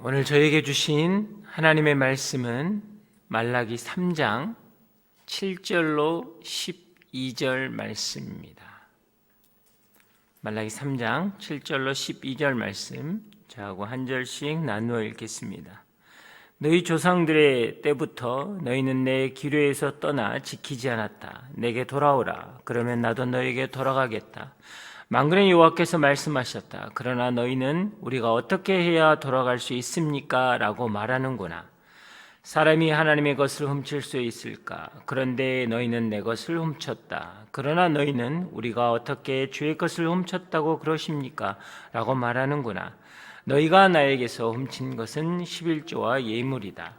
오늘 저에게 주신 하나님의 말씀은 말라기 3장 7절로 12절 말씀입니다. 말라기 3장 7절로 12절 말씀 저하고 한 절씩 나누어 읽겠습니다. 너희 조상들의 때부터 너희는 내 기뢰에서 떠나 지키지 않았다. 내게 돌아오라. 그러면 나도 너에게 돌아가겠다. 만군의 여호와께서 말씀하셨다. 그러나 너희는 우리가 어떻게 해야 돌아갈 수 있습니까? 라고 말하는구나. 사람이 하나님의 것을 훔칠 수 있을까? 그런데 너희는 내 것을 훔쳤다. 그러나 너희는 우리가 어떻게 주의 것을 훔쳤다고 그러십니까? 라고 말하는구나. 너희가 나에게서 훔친 것은 11조와 예물이다.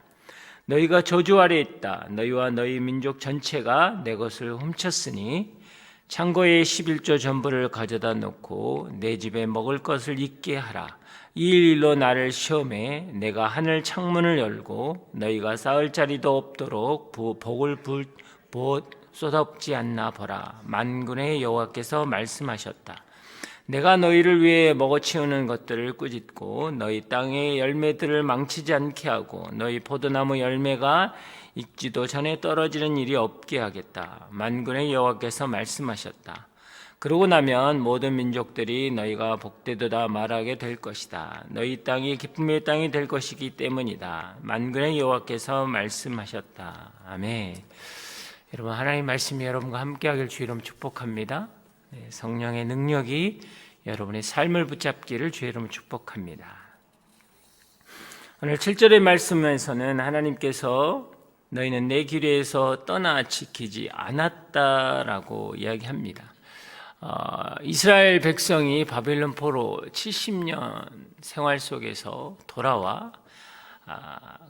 너희가 저주 아래 있다. 너희와 너희 민족 전체가 내 것을 훔쳤으니 창고에 11조 전부를 가져다 놓고 내 집에 먹을 것을 있게 하라. 이 일로 나를 시험해 내가 하늘 창문을 열고 너희가 쌓을 자리도 없도록 복을 쏟아붓지 않나 보라. 만군의 여호와께서 말씀하셨다. 내가 너희를 위해 먹어치우는 것들을 꾸짖고 너희 땅의 열매들을 망치지 않게 하고 너희 포도나무 열매가 익지도 전에 떨어지는 일이 없게 하겠다. 만군의 여호와께서 말씀하셨다. 그러고 나면 모든 민족들이 너희가 복되도다 말하게 될 것이다. 너희 땅이 기쁨의 땅이 될 것이기 때문이다. 만군의 여호와께서 말씀하셨다. 아멘. 여러분, 하나님의 말씀이 여러분과 함께하길 주의 이름 축복합니다. 성령의 능력이 여러분의 삶을 붙잡기를 주의 이름 축복합니다. 오늘 7절의 말씀에서는 하나님께서 너희는 내 기뢰에서 떠나 지키지 않았다라고 이야기합니다. 이스라엘 백성이 바벨론 포로 70년 생활 속에서 돌아와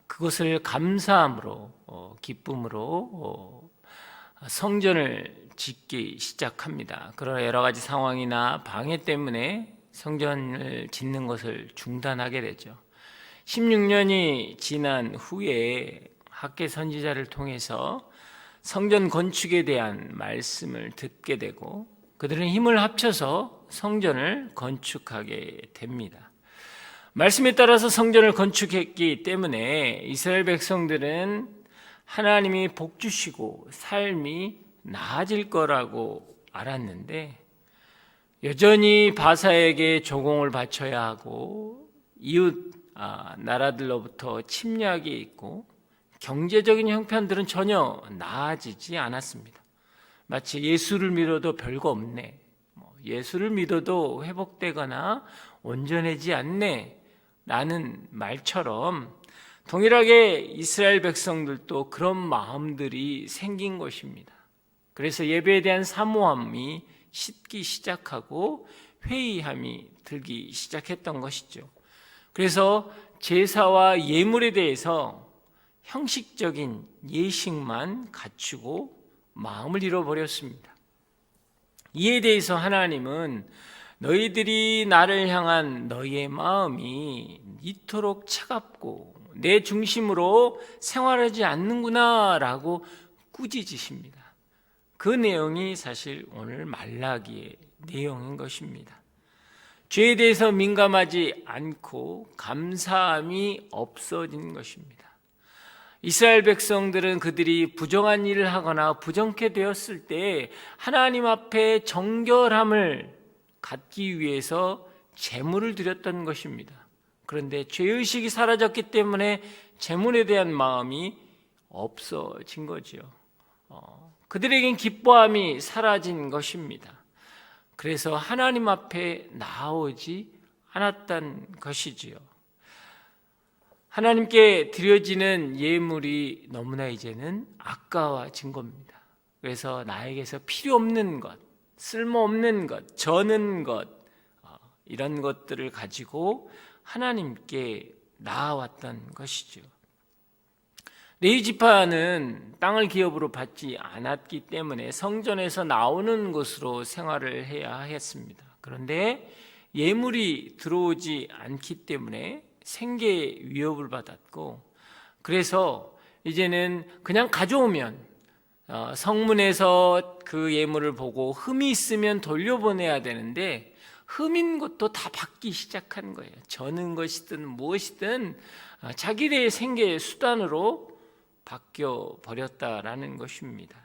그것을 감사함으로 기쁨으로 성전을 짓기 시작합니다. 그러나 여러 가지 상황이나 방해 때문에 성전을 짓는 것을 중단하게 되죠. 16년이 지난 후에 학개 선지자를 통해서 성전 건축에 대한 말씀을 듣게 되고 그들은 힘을 합쳐서 성전을 건축하게 됩니다. 말씀에 따라서 성전을 건축했기 때문에 이스라엘 백성들은 하나님이 복 주시고 삶이 나아질 거라고 알았는데 여전히 바사에게 조공을 바쳐야 하고 이웃 나라들로부터 침략이 있고 경제적인 형편들은 전혀 나아지지 않았습니다. 마치 예수를 믿어도 별거 없네, 예수를 믿어도 회복되거나 온전하지 않네 라는 말처럼 동일하게 이스라엘 백성들도 그런 마음들이 생긴 것입니다. 그래서 예배에 대한 사모함이 식기 시작하고 회의함이 들기 시작했던 것이죠. 그래서 제사와 예물에 대해서 형식적인 예식만 갖추고 마음을 잃어버렸습니다. 이에 대해서 하나님은 너희들이 나를 향한 너희의 마음이 이토록 차갑고 내 중심으로 생활하지 않는구나 라고 꾸짖으십니다. 그 내용이 사실 오늘 말라기의 내용인 것입니다. 죄에 대해서 민감하지 않고 감사함이 없어진 것입니다. 이스라엘 백성들은 그들이 부정한 일을 하거나 부정케 되었을 때 하나님 앞에 정결함을 갖기 위해서 제물을 드렸던 것입니다. 그런데 죄의식이 사라졌기 때문에 제물에 대한 마음이 없어진 거지요. 그들에겐 기뻐함이 사라진 것입니다. 그래서 하나님 앞에 나오지 않았던 것이지요. 하나님께 드려지는 예물이 너무나 이제는 아까워진 겁니다. 그래서 나에게서 필요 없는 것, 쓸모없는 것, 저는 것, 이런 것들을 가지고 하나님께 나아왔던 것이죠. 레위 지파는 땅을 기업으로 받지 않았기 때문에 성전에서 나오는 곳으로 생활을 해야 했습니다. 그런데 예물이 들어오지 않기 때문에 생계 위협을 받았고, 그래서 이제는 그냥 가져오면 성문에서 그 예물을 보고 흠이 있으면 돌려보내야 되는데 흠인 것도 다 받기 시작한 거예요. 저는 것이든 무엇이든 자기들의 생계의 수단으로 바뀌어 버렸다라는 것입니다.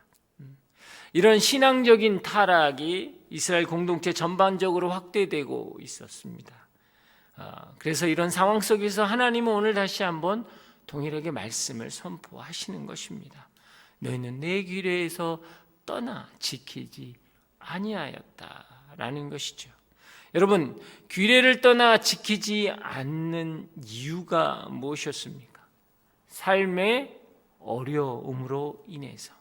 이런 신앙적인 타락이 이스라엘 공동체 전반적으로 확대되고 있었습니다. 그래서 이런 상황 속에서 하나님은 오늘 다시 한번 동일하게 말씀을 선포하시는 것입니다. 너희는 내 규례에서 떠나 지키지 아니하였다라는 것이죠. 여러분, 규례를 떠나 지키지 않는 이유가 무엇이었습니까? 삶의 어려움으로 인해서.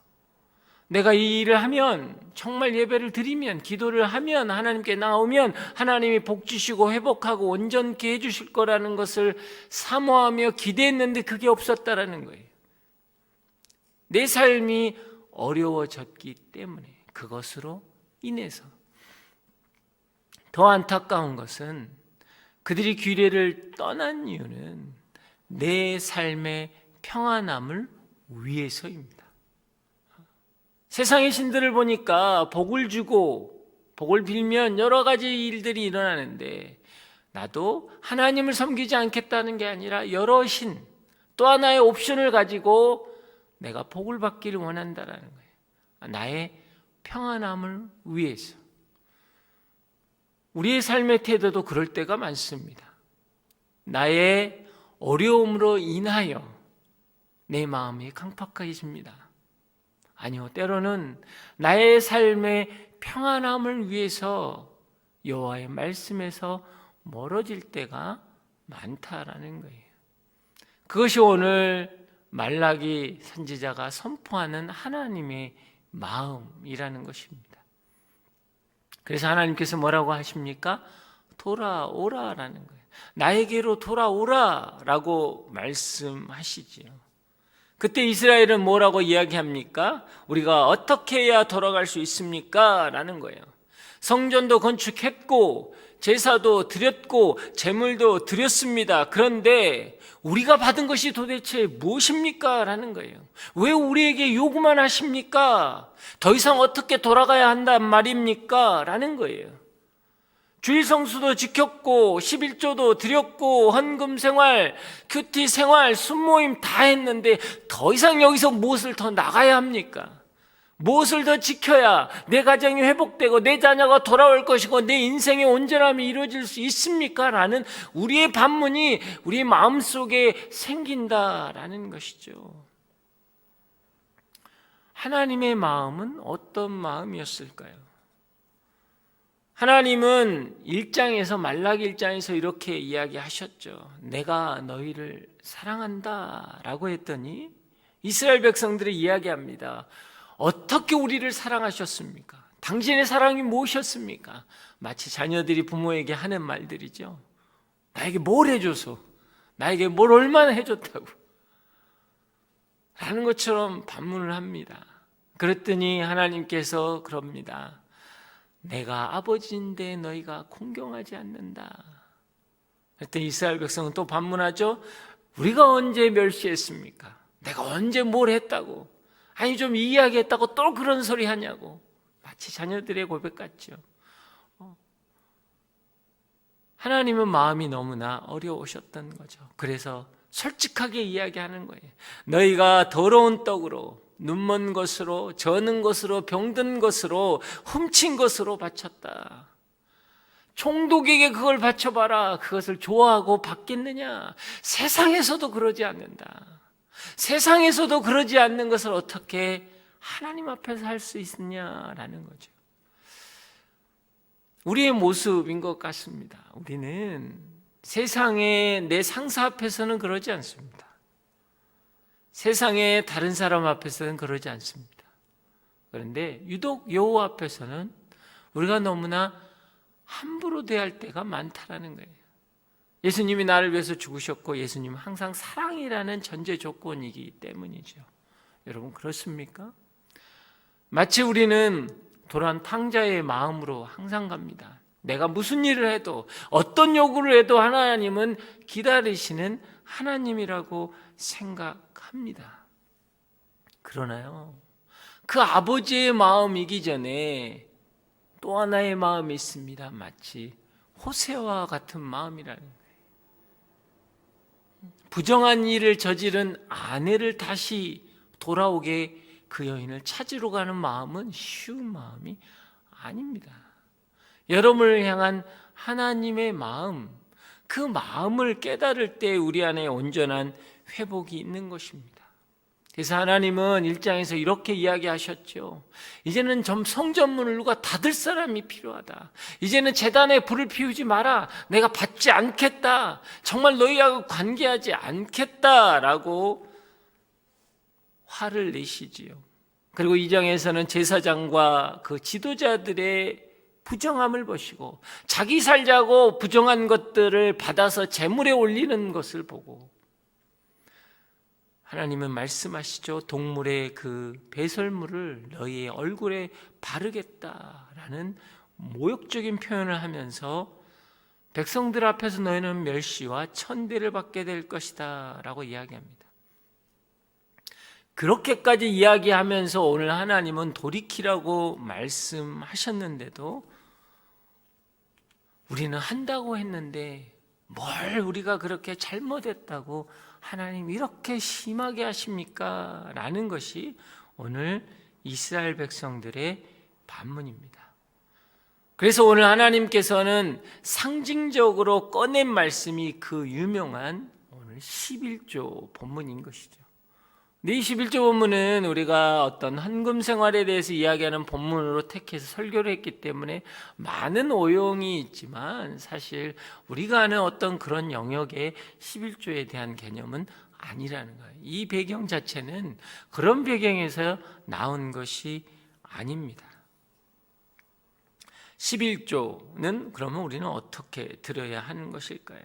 내가 이 일을 하면, 정말 예배를 드리면, 기도를 하면, 하나님께 나오면 하나님이 복 주시고 회복하고 온전케 해주실 거라는 것을 사모하며 기대했는데 그게 없었다라는 거예요. 내 삶이 어려워졌기 때문에, 그것으로 인해서. 더 안타까운 것은 그들이 규례를 떠난 이유는 내 삶의 평안함을 위해서입니다. 세상의 신들을 보니까 복을 주고 복을 빌면 여러 가지 일들이 일어나는데, 나도 하나님을 섬기지 않겠다는 게 아니라 여러 신, 또 하나의 옵션을 가지고 내가 복을 받기를 원한다라는 거예요. 나의 평안함을 위해서. 우리의 삶의 태도도 그럴 때가 많습니다. 나의 어려움으로 인하여 내 마음이 강팍해집니다. 아니요, 때로는 나의 삶의 평안함을 위해서 여호와의 말씀에서 멀어질 때가 많다라는 거예요. 그것이 오늘 말라기 선지자가 선포하는 하나님의 마음이라는 것입니다. 그래서 하나님께서 뭐라고 하십니까? 돌아오라라는 거예요. 나에게로 돌아오라라고 말씀하시지요. 그때 이스라엘은 뭐라고 이야기합니까? 우리가 어떻게 해야 돌아갈 수 있습니까? 라는 거예요. 성전도 건축했고 제사도 드렸고 제물도 드렸습니다. 그런데 우리가 받은 것이 도대체 무엇입니까? 라는 거예요. 왜 우리에게 요구만 하십니까? 더 이상 어떻게 돌아가야 한단 말입니까? 라는 거예요. 주일 성수도 지켰고 11조도 드렸고 헌금 생활, 큐티 생활, 순모임 다 했는데 더 이상 여기서 무엇을 더 나가야 합니까? 무엇을 더 지켜야 내 가정이 회복되고 내 자녀가 돌아올 것이고 내 인생의 온전함이 이루어질 수 있습니까? 라는 우리의 반문이 우리 마음속에 생긴다라는 것이죠. 하나님의 마음은 어떤 마음이었을까요? 하나님은 1장에서 말라기 1장에서 이렇게 이야기하셨죠. 내가 너희를 사랑한다 라고 했더니 이스라엘 백성들이 이야기합니다. 어떻게 우리를 사랑하셨습니까? 당신의 사랑이 무엇이었습니까? 마치 자녀들이 부모에게 하는 말들이죠. 나에게 뭘 해줘서, 나에게 뭘 얼마나 해줬다고 라는 것처럼 반문을 합니다. 그랬더니 하나님께서 그럽니다. 내가 아버지인데 너희가 공경하지 않는다. 그랬더니 이스라엘 백성은 또 반문하죠. 우리가 언제 멸시했습니까? 내가 언제 뭘 했다고? 아니 좀 이야기했다고 또 그런 소리 하냐고. 마치 자녀들의 고백 같죠. 하나님은 마음이 너무나 어려우셨던 거죠. 그래서 솔직하게 이야기하는 거예요. 너희가 더러운 떡으로, 눈먼 것으로, 저는 것으로, 병든 것으로, 훔친 것으로 바쳤다. 총독에게 그걸 바쳐봐라. 그것을 좋아하고 받겠느냐? 세상에서도 그러지 않는다. 세상에서도 그러지 않는 것을 어떻게 하나님 앞에서 할 수 있느냐라는 거죠. 우리의 모습인 것 같습니다. 우리는 세상의 내 상사 앞에서는 그러지 않습니다. 세상의 다른 사람 앞에서는 그러지 않습니다. 그런데 유독 여호와 앞에서는 우리가 너무나 함부로 대할 때가 많다라는 거예요. 예수님이 나를 위해서 죽으셨고 예수님은 항상 사랑이라는 전제 조건이기 때문이죠. 여러분 그렇습니까? 마치 우리는 도란 탕자의 마음으로 항상 갑니다. 내가 무슨 일을 해도 어떤 요구를 해도 하나님은 기다리시는 하나님이라고 생각합니다. 그러나요, 그 아버지의 마음이기 전에 또 하나의 마음이 있습니다. 마치 호세와 같은 마음이라는 거예요. 부정한 일을 저지른 아내를 다시 돌아오게 그 여인을 찾으러 가는 마음은 쉬운 마음이 아닙니다. 여러분을 향한 하나님의 마음, 그 마음을 깨달을 때 우리 안에 온전한 회복이 있는 것입니다. 그래서 하나님은 1장에서 이렇게 이야기하셨죠. 이제는 좀 성전문을 누가 닫을 사람이 필요하다. 이제는 제단에 불을 피우지 마라. 내가 받지 않겠다. 정말 너희하고 관계하지 않겠다라고 화를 내시지요. 그리고 2장에서는 제사장과 그 지도자들의 부정함을 보시고 자기 살자고 부정한 것들을 받아서 제물에 올리는 것을 보고 하나님은 말씀하시죠. 동물의 그 배설물을 너희의 얼굴에 바르겠다라는 모욕적인 표현을 하면서 백성들 앞에서 너희는 멸시와 천대를 받게 될 것이다 라고 이야기합니다. 그렇게까지 이야기하면서 오늘 하나님은 돌이키라고 말씀하셨는데도 우리는 한다고 했는데 뭘 우리가 그렇게 잘못했다고 하나님 이렇게 심하게 하십니까? 라는 것이 오늘 이스라엘 백성들의 반문입니다. 그래서 오늘 하나님께서는 상징적으로 꺼낸 말씀이 그 유명한 오늘 11조 본문인 것이죠. 이 11조 본문은 우리가 어떤 헌금 생활에 대해서 이야기하는 본문으로 택해서 설교를 했기 때문에 많은 오용이 있지만 사실 우리가 아는 어떤 그런 영역의 11조에 대한 개념은 아니라는 거예요. 이 배경 자체는 그런 배경에서 나온 것이 아닙니다. 11조는 그러면 우리는 어떻게 들어야 하는 것일까요?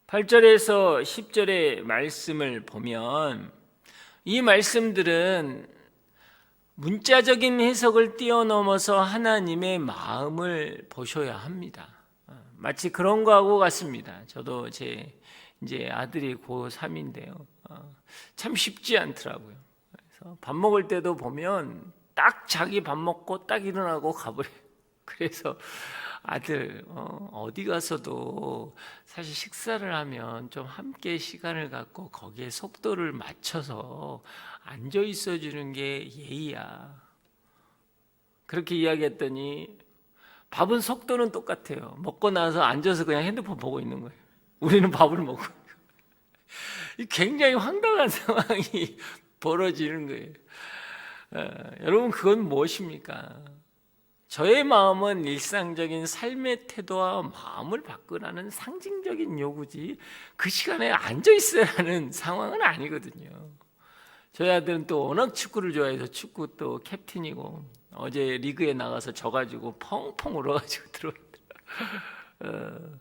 8절에서 10절의 말씀을 보면 이 말씀들은 문자적인 해석을 뛰어넘어서 하나님의 마음을 보셔야 합니다. 마치 그런 거하고 같습니다. 저도 제 이제 아들이 고3인데요. 참 쉽지 않더라고요. 그래서 밥 먹을 때도 보면 딱 자기 밥 먹고 딱 일어나고 가버려요. 그래서 아들 어디 가서도 사실 식사를 하면 좀 함께 시간을 갖고 거기에 속도를 맞춰서 앉아 있어 주는 게 예의야. 그렇게 이야기했더니 밥은 속도는 똑같아요. 먹고 나서 앉아서 그냥 핸드폰 보고 있는 거예요. 우리는 밥을 먹고 굉장히 황당한 상황이 벌어지는 거예요. 여러분 그건 무엇입니까? 저의 마음은 일상적인 삶의 태도와 마음을 바꾸라는 상징적인 요구지 그 시간에 앉아 있어야 하는 상황은 아니거든요. 저희 아들은 또 워낙 축구를 좋아해서 축구 또 캡틴이고 어제 리그에 나가서 져가지고 펑펑 울어가지고 들어왔더라고요.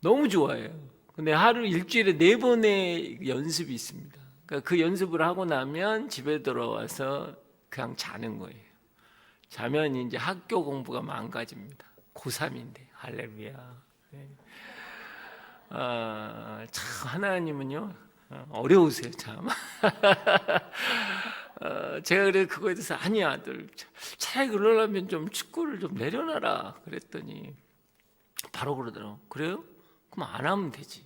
너무 좋아해요. 근데 하루 일주일에 4번의 연습이 있습니다. 그러니까 그 연습을 하고 나면 집에 돌아와서 그냥 자는 거예요. 자면 이제 학교 공부가 망가집니다. 고3인데 할렐루야. 네. 참 하나님은요 어려우세요 참. 제가 그래 그거에 대해서 아니야 아들 차라리 그러려면 좀 축구를 좀 내려놔라 그랬더니 바로 그러더라고. 그래요? 그럼 안 하면 되지.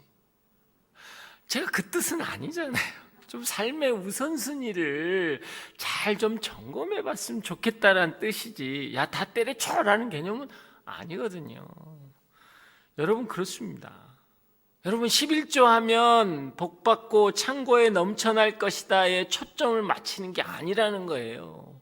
제가 그 뜻은 아니잖아요. 좀 삶의 우선순위를 잘 좀 점검해 봤으면 좋겠다라는 뜻이지 야 다 때려쳐라는 개념은 아니거든요. 여러분 그렇습니다. 여러분 11조 하면 복받고 창고에 넘쳐날 것이다에 초점을 맞추는 게 아니라는 거예요.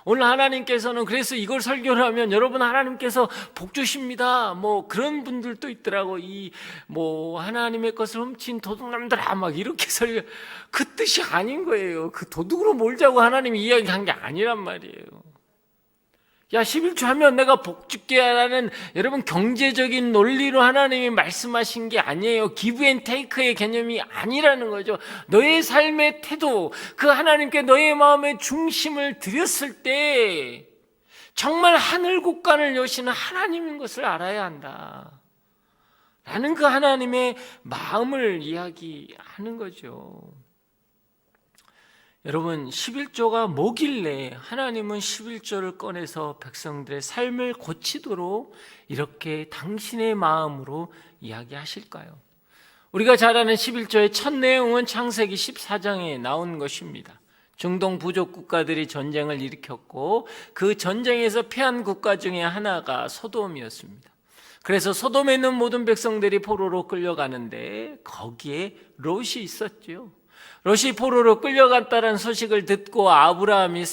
오늘 하나님께서는 그래서 이걸 설교를 하면 여러분 하나님께서 복 주십니다. 뭐 그런 분들도 있더라고. 이 뭐 하나님의 것을 훔친 도둑놈들아 막 이렇게 설교. 그 뜻이 아닌 거예요. 그 도둑으로 몰자고 하나님이 이야기한 게 아니란 말이에요. 야 11조 하면 내가 복 줄게 라는 여러분 경제적인 논리로 하나님이 말씀하신 게 아니에요. 기브 앤 테이크의 개념이 아니라는 거죠. 너의 삶의 태도, 그 하나님께 너의 마음의 중심을 드렸을 때 정말 하늘 곳간을 여시는 하나님인 것을 알아야 한다 라는 그 하나님의 마음을 이야기하는 거죠. 여러분, 11조가 뭐길래 하나님은 11조를 꺼내서 백성들의 삶을 고치도록 이렇게 당신의 마음으로 이야기하실까요? 우리가 잘 아는 11조의 첫 내용은 창세기 14장에 나온 것입니다. 중동 부족 국가들이 전쟁을 일으켰고 그 전쟁에서 패한 국가 중에 하나가 소돔이었습니다. 그래서 소돔에 있는 모든 백성들이 포로로 끌려가는데 거기에 롯이 있었죠. 롯이 포로로 끌려갔다는 소식을 듣고 아브라함이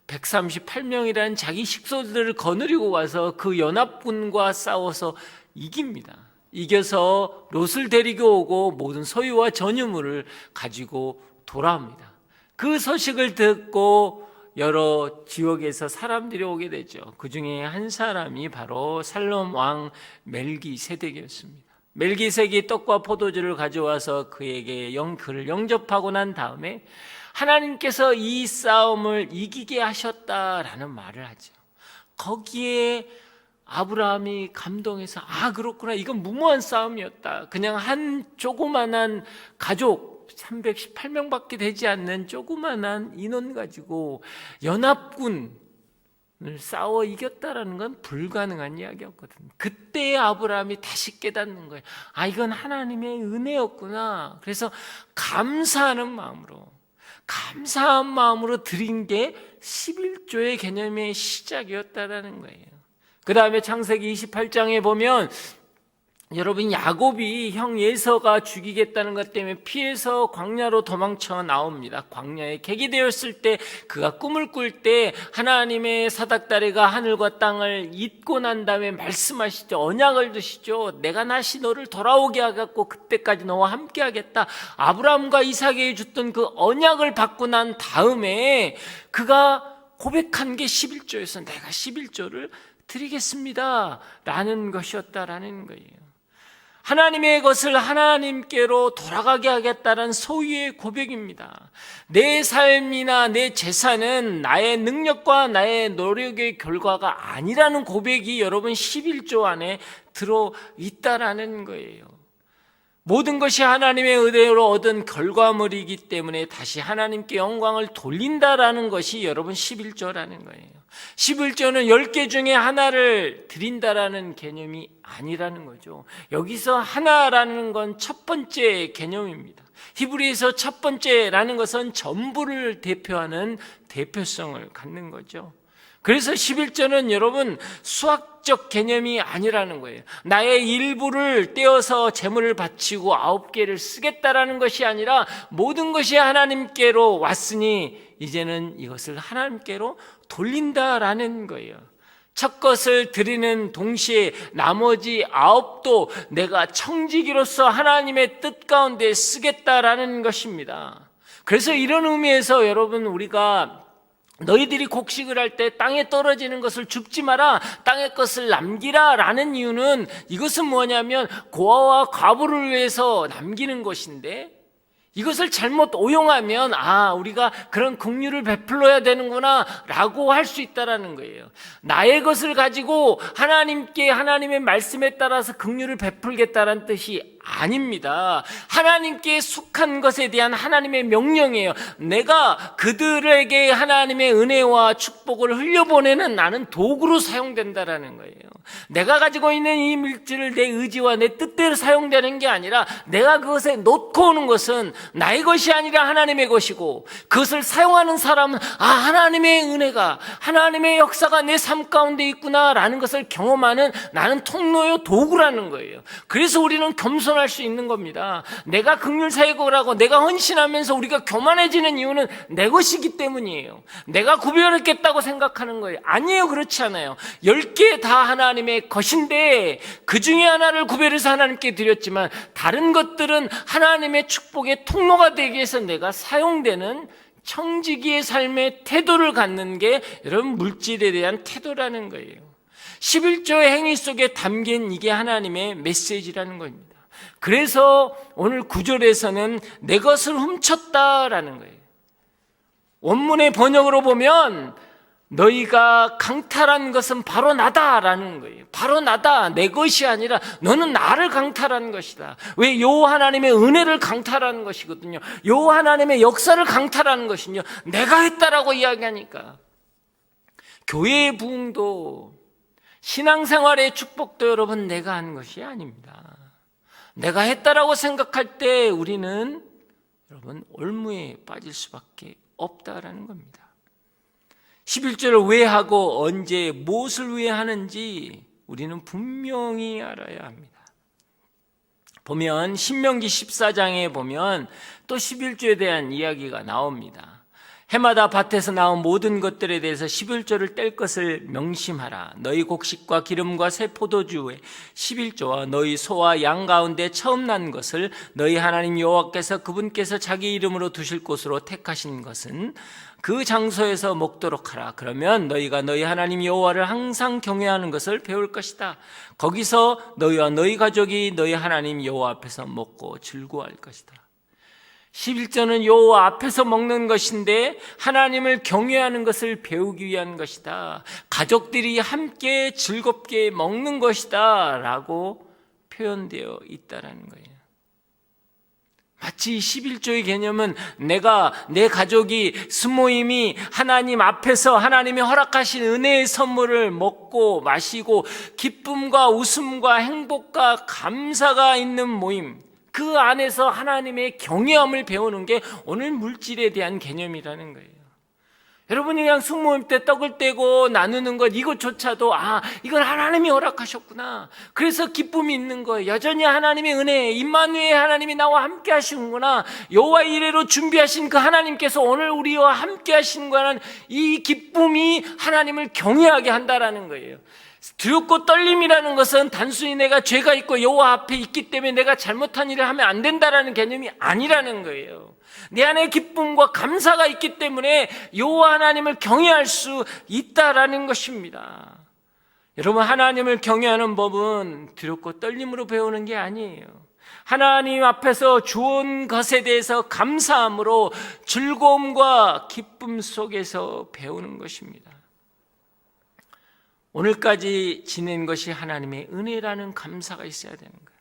138명이라는 자기 식소들을 거느리고 와서 그 연합군과 싸워서 이깁니다. 이겨서 롯을 데리고 오고 모든 소유와 전유물을 가지고 돌아옵니다. 그 소식을 듣고 여러 지역에서 사람들이 오게 되죠. 그 중에 한 사람이 바로 살롬 왕 멜기세덱이었습니다. 멜기세덱이 떡과 포도주를 가져와서 그에게 그를 영접하고 난 다음에 하나님께서 이 싸움을 이기게 하셨다라는 말을 하죠. 거기에 아브라함이 감동해서 그렇구나, 이건 무모한 싸움이었다. 그냥 한 조그만한 가족 318명밖에 되지 않는 조그만한 인원 가지고 연합군을 싸워 이겼다라는 건 불가능한 이야기였거든요. 그때 아브라함이 다시 깨닫는 거예요. 이건 하나님의 은혜였구나. 그래서 감사한 마음으로 드린 게 11조의 개념의 시작이었다라는 거예요. 그 다음에 창세기 28장에 보면 여러분, 야곱이 형 에서가 죽이겠다는 것 때문에 피해서 광야로 도망쳐 나옵니다. 광야에 객이 되었을 때 그가 꿈을 꿀 때 하나님의 사닥다리가 하늘과 땅을 잇고 난 다음에 말씀하시죠. 언약을 드시죠. 내가 다시 너를 돌아오게 하겠고 그때까지 너와 함께 하겠다. 아브라함과 이삭에게 줬던 그 언약을 받고 난 다음에 그가 고백한 게 11조에서 내가 11조를 드리겠습니다 라는 것이었다라는 거예요. 하나님의 것을 하나님께로 돌아가게 하겠다는 소유의 고백입니다. 내 삶이나 내 재산은 나의 능력과 나의 노력의 결과가 아니라는 고백이 여러분 11조 안에 들어있다라는 거예요. 모든 것이 하나님의 은혜로 얻은 결과물이기 때문에 다시 하나님께 영광을 돌린다라는 것이 여러분 11조라는 거예요. 11조는 10개 중에 하나를 드린다라는 개념이 아니라는 거죠. 여기서 하나라는 건 첫 번째 개념입니다. 히브리에서 첫 번째라는 것은 전부를 대표하는 대표성을 갖는 거죠. 그래서 11조는 여러분 수학적 개념이 아니라는 거예요. 나의 일부를 떼어서 재물을 바치고 9개를 쓰겠다라는 것이 아니라 모든 것이 하나님께로 왔으니 이제는 이것을 하나님께로 돌린다라는 거예요. 첫 것을 드리는 동시에 나머지 9도 내가 청지기로서 하나님의 뜻 가운데 쓰겠다라는 것입니다. 그래서 이런 의미에서 여러분, 우리가 너희들이 곡식을 할 때 땅에 떨어지는 것을 줍지 마라, 땅의 것을 남기라 라는 이유는 이것은 뭐냐면 고아와 과부를 위해서 남기는 것인데, 이것을 잘못 오용하면 우리가 그런 긍휼을 베풀어야 되는구나 라고 할 수 있다라는 거예요. 나의 것을 가지고 하나님께 하나님의 말씀에 따라서 긍휼을 베풀겠다라는 뜻이 아닙니다. 하나님께 속한 것에 대한 하나님의 명령이에요. 내가 그들에게 하나님의 은혜와 축복을 흘려보내는 나는 도구로 사용된다라는 거예요. 내가 가지고 있는 이 물질을 내 의지와 내 뜻대로 사용되는 게 아니라 내가 그것에 놓고 오는 것은 나의 것이 아니라 하나님의 것이고, 그것을 사용하는 사람은 하나님의 은혜가, 하나님의 역사가 내 삶 가운데 있구나라는 것을 경험하는 나는 통로요, 도구라는 거예요. 그래서 우리는 겸손할 수 있는 겁니다. 내가 긍휼 사역을 하고 내가 헌신하면서 우리가 교만해지는 이유는 내 것이기 때문이에요. 내가 구별했겠다고 생각하는 거예요. 아니에요. 그렇지 않아요. 10개 다 하나님의 것인데 그 중에 하나를 구별해서 하나님께 드렸지만 다른 것들은 하나님의 축복의 통로가 되기 위해서 내가 사용되는 청지기의 삶의 태도를 갖는 게 여러분 물질에 대한 태도라는 거예요. 11조의 행위 속에 담긴 이게 하나님의 메시지라는 겁니다. 그래서 오늘 9절에서는 내 것을 훔쳤다라는 거예요. 원문의 번역으로 보면 너희가 강탈한 것은 바로 나다라는 거예요. 바로 나다. 내 것이 아니라 너는 나를 강탈한 것이다. 왜? 여호와 하나님의 은혜를 강탈하는 것이거든요. 여호와 하나님의 역사를 강탈하는 것이요, 내가 했다라고 이야기하니까. 교회의 부흥도, 신앙생활의 축복도 여러분 내가 한 것이 아닙니다. 내가 했다라고 생각할 때 우리는 여러분 올무에 빠질 수밖에 없다라는 겁니다. 11절을 왜 하고 언제 무엇을 위해 하는지 우리는 분명히 알아야 합니다. 보면 신명기 14장에 보면 또 11조에 대한 이야기가 나옵니다. 해마다 밭에서 나온 모든 것들에 대해서 11조를 뗄 것을 명심하라. 너희 곡식과 기름과 새 포도주의 11조와 너희 소와 양 가운데 처음 난 것을 너희 하나님 여호와께서 그분께서 자기 이름으로 두실 곳으로 택하신 것은 그 장소에서 먹도록 하라. 그러면 너희가 너희 하나님 여호와를 항상 경외하는 것을 배울 것이다. 거기서 너희와 너희 가족이 너희 하나님 여호와 앞에서 먹고 즐거워할 것이다. 11조는 여호와 앞에서 먹는 것인데 하나님을 경외하는 것을 배우기 위한 것이다. 가족들이 함께 즐겁게 먹는 것이다 라고 표현되어 있다는 거예요. 마치 11조의 개념은 내 가족이 수모임이 하나님 앞에서 하나님이 허락하신 은혜의 선물을 먹고 마시고 기쁨과 웃음과 행복과 감사가 있는 모임, 그 안에서 하나님의 경외함을 배우는 게 오늘 물질에 대한 개념이라는 거예요. 여러분이 그냥 숙모임 때 떡을 떼고 나누는 것, 이것조차도 이걸 하나님이 허락하셨구나. 그래서 기쁨이 있는 거예요. 여전히 하나님의 은혜, 임마누엘 하나님이 나와 함께 하시는구나. 여호와 이레로 준비하신 그 하나님께서 오늘 우리와 함께 하시는 거는 이 기쁨이 하나님을 경외하게 한다라는 거예요. 두렵고 떨림이라는 것은 단순히 내가 죄가 있고 여호와 앞에 있기 때문에 내가 잘못한 일을 하면 안 된다라는 개념이 아니라는 거예요. 내 안에 기쁨과 감사가 있기 때문에 여호와 하나님을 경외할 수 있다라는 것입니다. 여러분, 하나님을 경외하는 법은 두렵고 떨림으로 배우는 게 아니에요. 하나님 앞에서 주온 것에 대해서 감사함으로 즐거움과 기쁨 속에서 배우는 것입니다. 오늘까지 지낸 것이 하나님의 은혜라는 감사가 있어야 되는 거예요.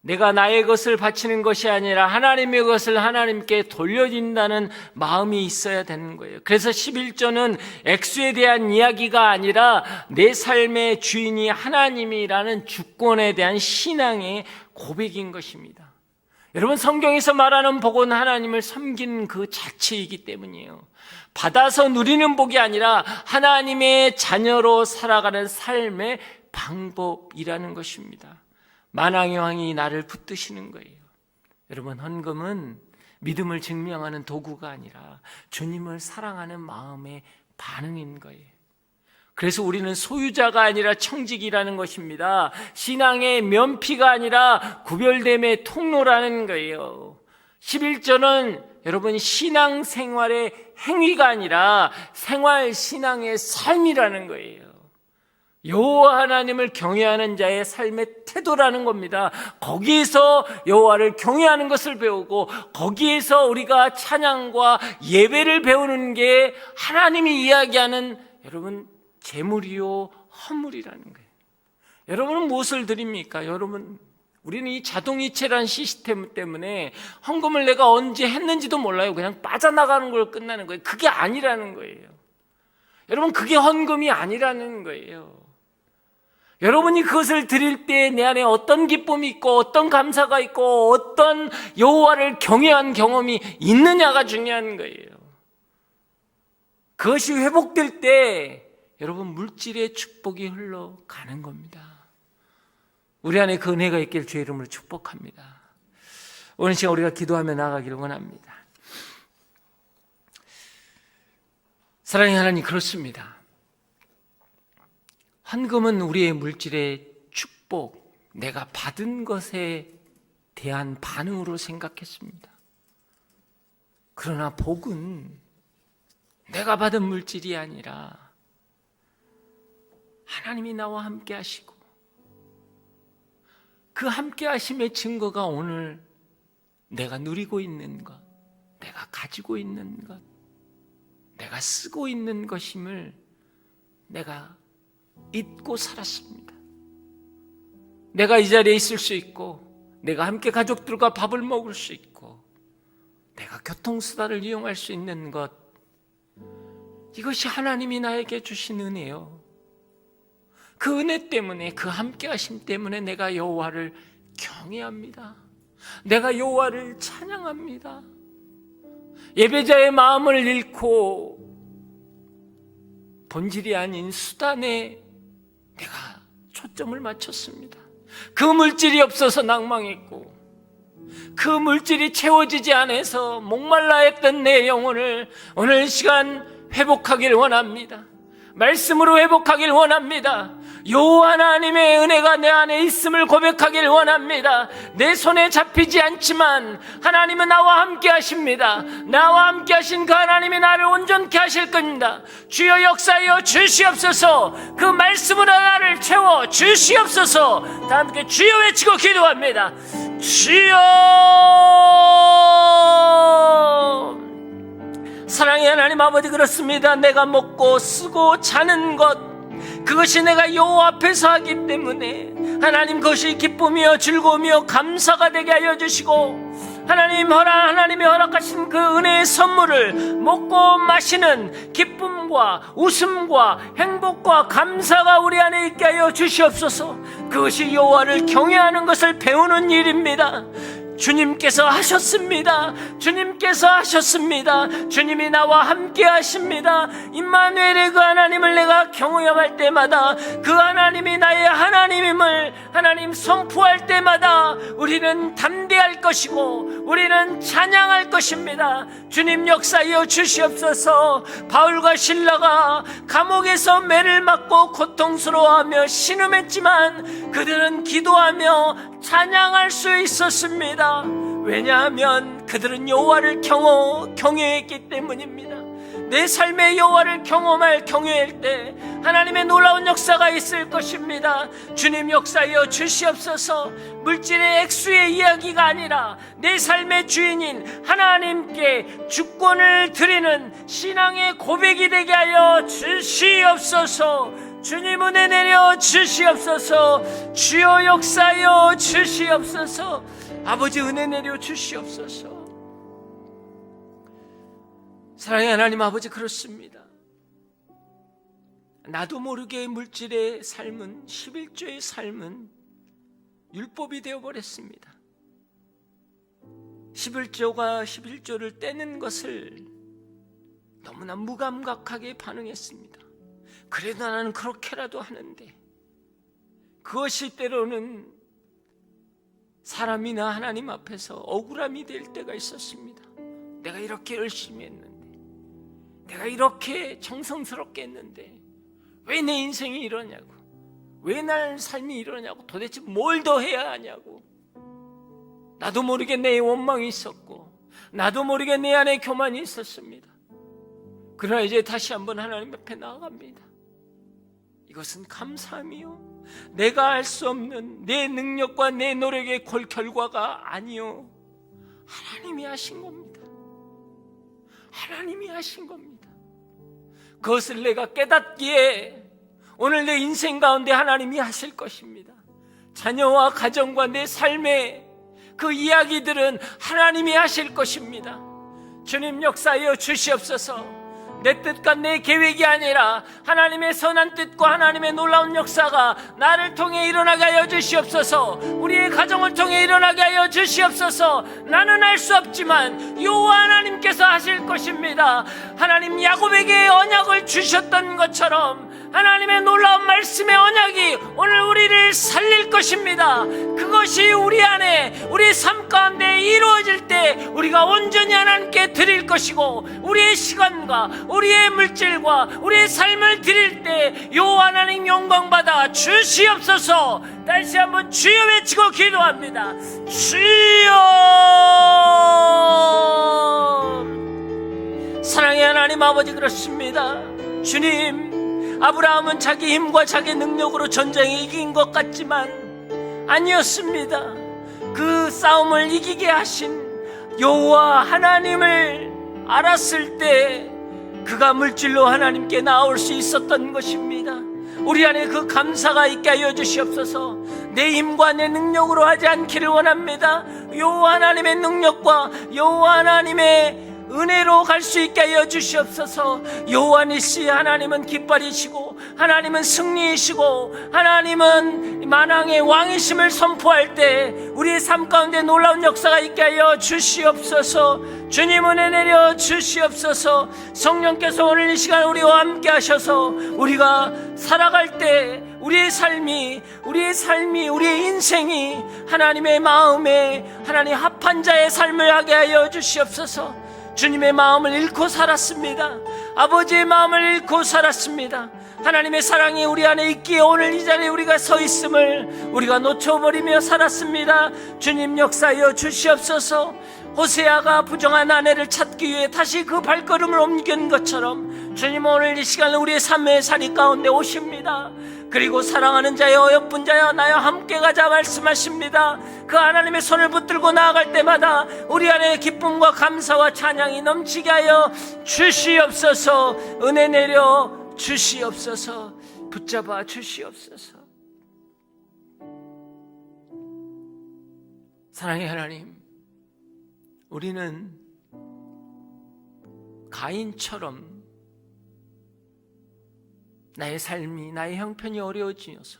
내가 나의 것을 바치는 것이 아니라 하나님의 것을 하나님께 돌려준다는 마음이 있어야 되는 거예요. 그래서 11조는 액수에 대한 이야기가 아니라 내 삶의 주인이 하나님이라는 주권에 대한 신앙의 고백인 것입니다. 여러분, 성경에서 말하는 복은 하나님을 섬기는 그 자체이기 때문이에요. 받아서 누리는 복이 아니라 하나님의 자녀로 살아가는 삶의 방법이라는 것입니다. 만왕의 왕이 나를 붙드시는 거예요. 여러분, 헌금은 믿음을 증명하는 도구가 아니라 주님을 사랑하는 마음의 반응인 거예요. 그래서 우리는 소유자가 아니라 청직이라는 것입니다. 신앙의 면피가 아니라 구별됨의 통로라는 거예요. 11조는 여러분 신앙생활의 행위가 아니라 생활신앙의 삶이라는 거예요. 여호와 하나님을 경외하는 자의 삶의 태도라는 겁니다. 거기에서 여호와를 경외하는 것을 배우고 거기에서 우리가 찬양과 예배를 배우는 게 하나님이 이야기하는 여러분 재물이요 헌물이라는 거예요. 여러분은 무엇을 드립니까? 여러분, 우리는 이 자동이체라는 시스템 때문에 헌금을 내가 언제 했는지도 몰라요. 그냥 빠져나가는 걸 끝나는 거예요. 그게 아니라는 거예요. 여러분, 그게 헌금이 아니라는 거예요. 여러분이 그것을 드릴 때 내 안에 어떤 기쁨이 있고 어떤 감사가 있고 어떤 여호와를 경외한 경험이 있느냐가 중요한 거예요. 그것이 회복될 때 여러분 물질의 축복이 흘러가는 겁니다. 우리 안에 그 은혜가 있길 주의 이름으로 축복합니다. 오늘 시간 우리가 기도하며 나아가기를 원합니다. 사랑의 하나님, 그렇습니다. 헌금은 우리의 물질의 축복, 내가 받은 것에 대한 반응으로 생각했습니다. 그러나 복은 내가 받은 물질이 아니라 하나님이 나와 함께 하시고 그 함께 하심의 증거가 오늘 내가 누리고 있는 것, 내가 가지고 있는 것, 내가 쓰고 있는 것임을 내가 잊고 살았습니다. 내가 이 자리에 있을 수 있고, 내가 함께 가족들과 밥을 먹을 수 있고, 내가 교통수단을 이용할 수 있는 것, 이것이 하나님이 나에게 주신 은혜요. 그 은혜 때문에, 그 함께 하심 때문에 내가 여호와를 경외합니다. 내가 여호와를 찬양합니다. 예배자의 마음을 잃고 본질이 아닌 수단에 내가 초점을 맞췄습니다. 그 물질이 없어서 낭망했고, 그 물질이 채워지지 않아서 목말라 했던 내 영혼을 오늘 이 시간 회복하길 원합니다. 말씀으로 회복하길 원합니다. 여호와 하나님의 은혜가 내 안에 있음을 고백하길 원합니다. 내 손에 잡히지 않지만 하나님은 나와 함께 하십니다. 나와 함께 하신 그 하나님이 나를 온전케 하실 겁니다. 주여 역사하여 주시옵소서. 그 말씀으로 나를 채워 주시옵소서. 다 함께 주여 외치고 기도합니다. 주여. 사랑의 하나님 아버지, 그렇습니다. 내가 먹고 쓰고 자는 것, 그것이 내가 여호와 앞에서 하기 때문에 하나님, 그것이 기쁨이요 즐거움이요 감사가 되게 하여 주시고, 하나님이 허락하신 그 은혜의 선물을 먹고 마시는 기쁨과 웃음과 행복과 감사가 우리 안에 있게 하여 주시옵소서. 그것이 여호와를 경외하는 것을 배우는 일입니다. 주님께서 하셨습니다. 주님께서 하셨습니다. 주님이 나와 함께 하십니다. 임마누엘의 그 하나님을 내가 경외할 때마다, 그 하나님이 나의 하나님임을 하나님 선포할 때마다 우리는 담대할 것이고 우리는 찬양할 것입니다. 주님 역사하여 주시옵소서. 바울과 실라가 감옥에서 매를 맞고 고통스러워하며 신음했지만 그들은 기도하며 찬양할 수 있었습니다. 왜냐하면 그들은 여호와를 경외했기 때문입니다. 내 삶의 여호와를 경외할 때 하나님의 놀라운 역사가 있을 것입니다. 주님 역사하여 주시옵소서. 물질의 액수의 이야기가 아니라 내 삶의 주인인 하나님께 주권을 드리는 신앙의 고백이 되게 하여 주시옵소서. 주님 은혜 내려 주시옵소서. 주여 역사하여 주시옵소서. 아버지 은혜 내려 주시옵소서. 사랑의 하나님 아버지, 그렇습니다. 나도 모르게 물질의 삶은, 11조의 삶은 율법이 되어버렸습니다. 11조를 떼는 것을 너무나 무감각하게 반응했습니다. 그래도 나는 그렇게라도 하는데, 그것이 때로는 사람이나 하나님 앞에서 억울함이 될 때가 있었습니다. 내가 이렇게 열심히 했는데, 내가 이렇게 정성스럽게 했는데 왜 내 인생이 이러냐고, 왜 날 삶이 이러냐고, 도대체 뭘 더 해야 하냐고. 나도 모르게 내 원망이 있었고, 나도 모르게 내 안에 교만이 있었습니다. 그러나 이제 다시 한번 하나님 앞에 나아갑니다. 이것은 감사함이요, 내가 알 수 없는 내 능력과 내 노력의 결과가 아니요, 하나님이 하신 겁니다. 하나님이 하신 겁니다. 그것을 내가 깨닫기에 오늘 내 인생 가운데 하나님이 하실 것입니다. 자녀와 가정과 내 삶의 그 이야기들은 하나님이 하실 것입니다. 주님 역사하여 주시옵소서. 내 뜻과 내 계획이 아니라 하나님의 선한 뜻과 하나님의 놀라운 역사가 나를 통해 일어나게 하여 주시옵소서. 우리의 가정을 통해 일어나게 하여 주시옵소서. 나는 알 수 없지만 여호와 하나님께서 하실 것입니다. 하나님 야곱에게 언약을 주셨던 것처럼 하나님의 놀라운 말씀의 언약이 오늘 우리를 살릴 것입니다. 그것이 우리 안에, 우리 삶 가운데 이루어질 때 우리가 온전히 하나님께 드릴 것이고, 우리의 시간과 우리의 물질과 우리의 삶을 드릴 때 여호와 하나님 영광받아 주시옵소서. 다시 한번 주여 외치고 기도합니다. 주여. 사랑의 하나님 아버지, 그렇습니다. 주님, 아브라함은 자기 힘과 자기 능력으로 전쟁에 이긴 것 같지만 아니었습니다. 그 싸움을 이기게 하신 여호와 하나님을 알았을 때 그가 물질로 하나님께 나올 수 있었던 것입니다. 우리 안에 그 감사가 있게 하여 주시옵소서. 내 힘과 내 능력으로 하지 않기를 원합니다. 여호와 하나님의 능력과 여호와 하나님의 은혜로 갈 수 있게 하여 주시옵소서. 여호와 니시, 하나님은 깃발이시고 하나님은 승리이시고 하나님은 만왕의 왕이심을 선포할 때 우리의 삶 가운데 놀라운 역사가 있게 하여 주시옵소서. 주님 은혜 내려 주시옵소서. 성령께서 오늘 이 시간 우리와 함께 하셔서 우리가 살아갈 때 우리의 삶이 우리의 인생이 하나님의 마음에 하나님 합한 자의 삶을 하게 하여 주시옵소서. 주님의 마음을 잃고 살았습니다. 아버지의 마음을 잃고 살았습니다. 하나님의 사랑이 우리 안에 있기에 오늘 이 자리에 우리가 서 있음을 우리가 놓쳐버리며 살았습니다. 주님 역사하여 주시옵소서. 호세아가 부정한 아내를 찾기 위해 다시 그 발걸음을 옮긴 것처럼 주님 오늘 이 시간 우리의 삶의 자리 가운데 오십니다. 그리고 사랑하는 자여, 어여쁜 자여, 나와 함께 가자 말씀하십니다. 그 하나님의 손을 붙들고 나아갈 때마다 우리 안에 기쁨과 감사와 찬양이 넘치게 하여 주시옵소서. 은혜 내려 주시옵소서. 붙잡아 주시옵소서. 사랑의 하나님, 우리는 가인처럼 나의 삶이, 나의 형편이 어려워지어서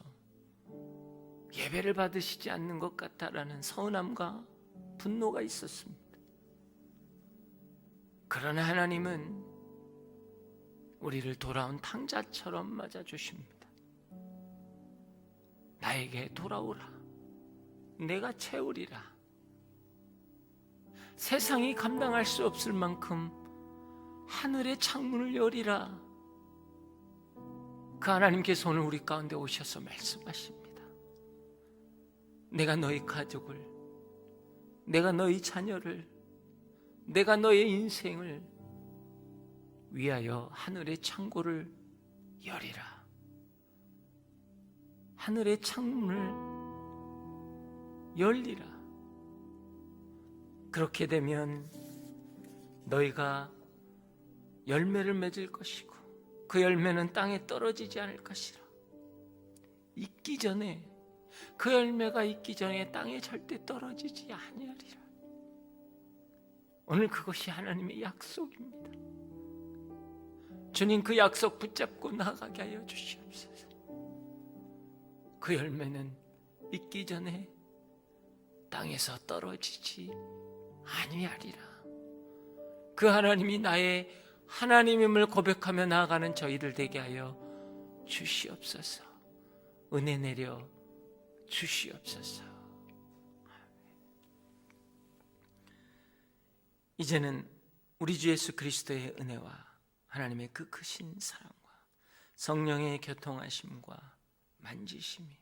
예배를 받으시지 않는 것 같다라는 서운함과 분노가 있었습니다. 그러나 하나님은 우리를 돌아온 탕자처럼 맞아주십니다. 나에게 돌아오라. 내가 채우리라. 세상이 감당할 수 없을 만큼 하늘의 창문을 열리라. 그 하나님께서 오늘 우리 가운데 오셔서 말씀하십니다. 내가 너희 가족을, 내가 너희 자녀를, 내가 너의 인생을 위하여 하늘의 창고를 열리라. 하늘의 창문을 열리라. 그렇게 되면 너희가 열매를 맺을 것이고 그 열매는 땅에 떨어지지 않을 것이라. 익기 전에, 그 열매가 익기 전에 땅에 절대 떨어지지 아니하리라. 오늘 그것이 하나님의 약속입니다. 주님, 그 약속 붙잡고 나가게 하여 주시옵소서. 그 열매는 익기 전에 땅에서 떨어지지 아니하리라. 그 하나님이 나의 하나님임을 고백하며 나아가는 저희들 되게 하여 주시옵소서. 은혜 내려 주시옵소서. 이제는 우리 주 예수 그리스도의 은혜와 하나님의 그 크신 사랑과 성령의 교통하심과 만지심이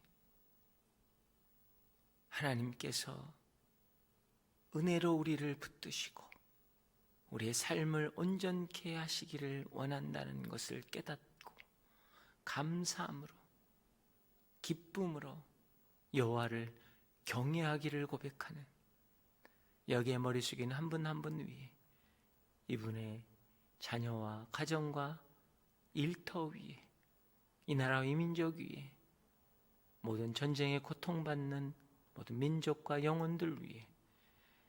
하나님께서 은혜로 우리를 붙드시고 우리의 삶을 온전케 하시기를 원한다는 것을 깨닫고 감사함으로, 기쁨으로 여호와를 경외하기를 고백하는 여기에 머리 숙이는 한 분 한 분 위에 이분의 자녀와 가정과 일터 위에 이 나라와 이 민족 위에 모든 전쟁에 고통받는 모든 민족과 영혼들 위에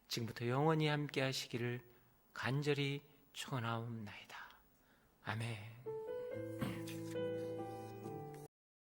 지금부터 영원히 함께 하시기를 간절히 축원하옵나이다. 아멘.